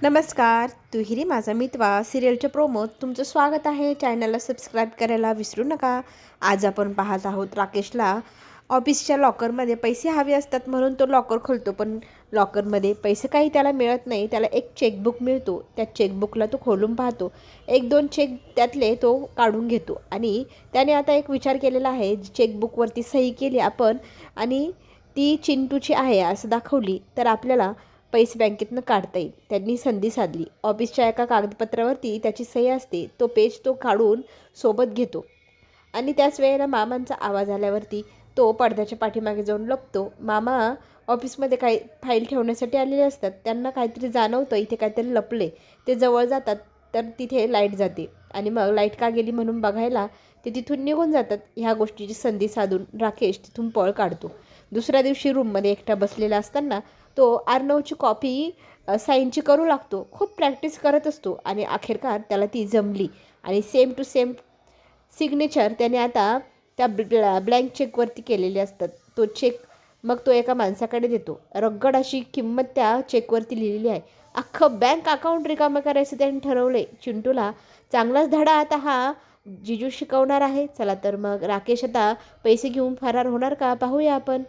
नमस्कार, तुहिरी माझा मितवा सिरियलच्या प्रोमोत तुमचं स्वागत आहे. चॅनलला सबस्क्राईब करायला विसरू नका. आज आपण पाहत आहोत राकेशला ऑफिसच्या लॉकरमध्ये पैसे हवे असतात म्हणून तो लॉकर खोलतो, पण लॉकरमध्ये पैसे काही त्याला मिळत नाही. त्याला एक चेकबुक मिळतो. त्या चेकबुकला तो खोलून पाहतो. एक दोन चेक त्यातले तो काढून घेतो आणि त्याने आता एक विचार केलेला आहे. चेकबुकवरती सही केली आपण आणि ती चिंटूची आहे असं दाखवली तर आपल्याला पैसे बँकेतनं काढता येईल. त्यांनी संधी साधली. ऑफिसच्या एका कागदपत्रावरती त्याची सही असते. तो पेज तो काढून सोबत घेतो आणि त्याच वेळेला मामांचा आवाज आल्यावरती तो पडद्याच्या पाठीमागे जाऊन लपतो. मामा ऑफिसमध्ये काही फाईल ठेवण्यासाठी आलेले असतात. त्यांना काहीतरी जाणवतं इथे काहीतरी लपले. ते जवळ जातात तर तिथे लाईट जाते आणि मग लाईट का गेली म्हणून बघायला ते तिथून निघून जातात. ह्या गोष्टीची संधी साधून राकेश तिथून पळ काढतो. दुसऱ्या दिवशी रूममध्ये एकटा बसलेला असताना तो अर्णवची कॉपी साईनची करू लागतो. खूप प्रॅक्टिस करत असतो आणि अखेरकार त्याला ती जमली आणि सेम टू सेम सिग्नेचर त्याने आता त्या ब्लँक चेकवरती केलेले असतात. तो चेक मग तो एका माणसाकडे देतो. रगड अशी किंमत त्या चेकवरती लिहिलेली आहे. अख्खं बँक अकाउंट रिकामं करायचं त्याने ठरवले. चिंटूला चांगलाच धडा आता हा जिजू शिकवणार आहे. चला तर मग राकेश आता पैसे घेऊन फरार होणार का पाहूया आपण.